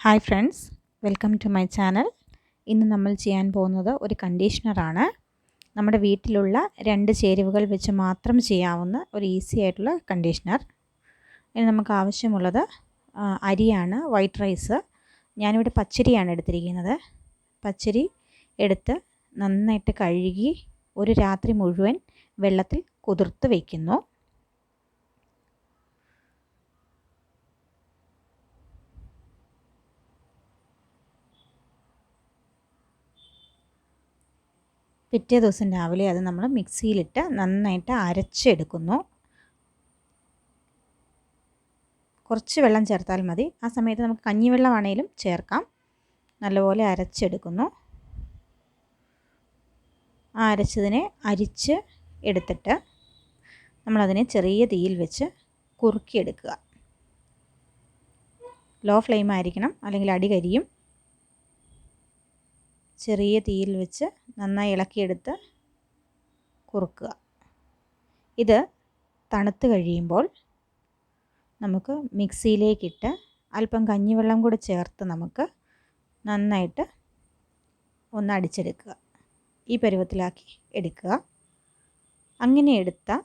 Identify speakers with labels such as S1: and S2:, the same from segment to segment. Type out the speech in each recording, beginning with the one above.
S1: Hi friends, welcome to my channel. ഇന്ന് നമ്മൾ ചെയ്യാൻ പോകുന്നത് ഒരു കണ്ടീഷണറാണ്. നമ്മുടെ വീട്ടിലുള്ള 2 ചേരുവകൾ വെച്ച് മാത്രം ചെയ്യാവുന്ന ഒരു ഈസി ആയിട്ടുള്ള കണ്ടീഷണർ. ഇനി നമുക്ക് ആവശ്യമുള്ളത് അരിയാണ്, വൈറ്റ് റൈസ്. ഞാനിവിടെ പച്ചരിയാണ് എടുത്തിരിക്കുന്നത്. പച്ചരി എടുത്ത് നന്നായിട്ട് കഴുകി ഒരു രാത്രി മുഴുവൻ വെള്ളത്തിൽ കുതിർത്ത് വയ്ക്കുന്നു. പിറ്റേ ദിവസം രാവിലെ അത് നമ്മൾ മിക്സിയിലിട്ട് നന്നായിട്ട് അരച്ചെടുക്കുന്നു. കുറച്ച് വെള്ളം ചേർത്താൽ മതി. ആ സമയത്ത് നമുക്ക് കഞ്ഞിവെള്ളമാണെങ്കിലും ചേർക്കാം. നല്ലപോലെ അരച്ചെടുക്കുന്നു. ആ അരച്ചതിനെ അരിച്ച് എടുത്തിട്ട് നമ്മളതിനെ ചെറിയ തീയിൽ വെച്ച് കുറുക്കിയെടുക്കുക. ലോ ഫ്ലെയിം ആയിരിക്കണം, അല്ലെങ്കിൽ അടി കരിയും. ചെറിയ തീയിൽ വെച്ച് നന്നായി ഇളക്കിയെടുത്ത് കുറുക്കുക. ഇത് തണുത്ത് കഴിയുമ്പോൾ നമുക്ക് മിക്സിയിലേക്കിട്ട് അല്പം കഞ്ഞിവെള്ളം കൂടി ചേർത്ത് നമുക്ക് നന്നായിട്ട് ഒന്ന് അടിച്ചെടുക്കുക. ഈ പരുവത്തിലാക്കി എടുക്കുക. അങ്ങനെ എടുത്ത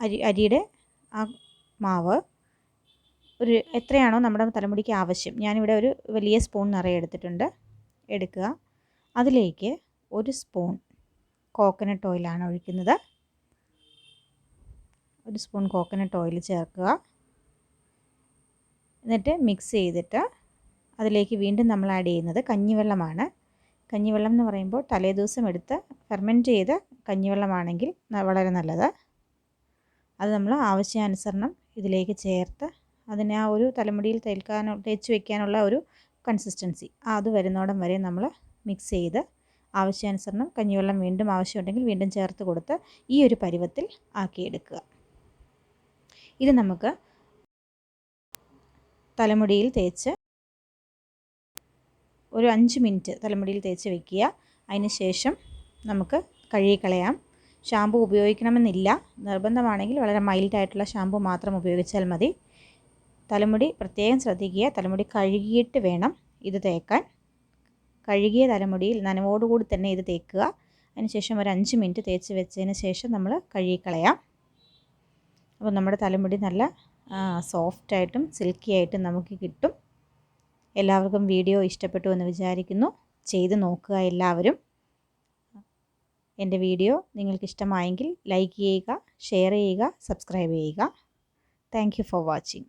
S1: അരിയുടെ ആ മാവ് എത്രയാണോ നമ്മുടെ തലമുടിക്ക് ആവശ്യം, ഞാനിവിടെ ഒരു വലിയ സ്പൂൺ നിറയെ എടുക്കുക. അതിലേക്ക് 1 സ്പൂൺ കോക്കനട്ട് ഓയിലാണ് ഒഴിക്കുന്നത്. 1 സ്പൂൺ കോക്കനട്ട് ഓയിൽ ചേർക്കുക. എന്നിട്ട് മിക്സ് ചെയ്തിട്ട് അതിലേക്ക് വീണ്ടും നമ്മൾ ആഡ് ചെയ്യുന്നത് കഞ്ഞിവെള്ളമാണ്. കഞ്ഞിവെള്ളം എന്ന് പറയുമ്പോൾ തലേദിവസം എടുത്ത് ഫെർമെൻറ്റ് ചെയ്ത കഞ്ഞിവെള്ളമാണെങ്കിൽ വളരെ നല്ലത്. അത് നമ്മൾ ആവശ്യാനുസരണം ഇതിലേക്ക് ചേർത്ത് അതിനെ ആ ഒരു തലമുടിയിൽ തേച്ച് വയ്ക്കാനുള്ള ഒരു കൺസിസ്റ്റൻസി അത് വരുന്നോടം വരെ നമ്മൾ മിക്സ് ചെയ്ത് ആവശ്യാനുസരണം കഞ്ഞിവെള്ളം വീണ്ടും ആവശ്യമുണ്ടെങ്കിൽ വീണ്ടും ചേർത്ത് കൊടുത്ത് ഈ ഒരു പരുവത്തിൽ ആക്കിയെടുക്കുക. ഇത് നമുക്ക് തലമുടിയിൽ തേച്ച് ഒരു 5 മിനിറ്റ് തലമുടിയിൽ തേച്ച് വയ്ക്കുക. അതിന് ശേഷം നമുക്ക് കഴുകിക്കളയാം. ഷാമ്പു ഉപയോഗിക്കണമെന്നില്ല. നിർബന്ധമാണെങ്കിൽ വളരെ മൈൽഡായിട്ടുള്ള ഷാമ്പു മാത്രം ഉപയോഗിച്ചാൽ മതി. തലമുടി പ്രത്യേകം ശ്രദ്ധിക്കുക. തലമുടി കഴുകിയിട്ട് വേണം ഇത് തേക്കാൻ. കഴുകിയ തലമുടിയിൽ നനവോടുകൂടി തന്നെ ഇത് തേക്കുക. അതിനുശേഷം ഒരു 5 മിനിറ്റ് തേച്ച് വെച്ചതിന് ശേഷം നമ്മൾ കഴുകിക്കളയാം. അപ്പോൾ നമ്മുടെ തലമുടി നല്ല സോഫ്റ്റായിട്ടും സിൽക്കി ആയിട്ടും നമുക്ക് കിട്ടും. എല്ലാവർക്കും വീഡിയോ ഇഷ്ടപ്പെട്ടു എന്ന് വിചാരിക്കുന്നു. ചെയ്ത് നോക്കുക എല്ലാവരും. എൻ്റെ വീഡിയോ നിങ്ങൾക്ക് ഇഷ്ടമായെങ്കിൽ ലൈക്ക് ചെയ്യുക, ഷെയർ ചെയ്യുക, സബ്സ്ക്രൈബ് ചെയ്യുക. Thank you for watching.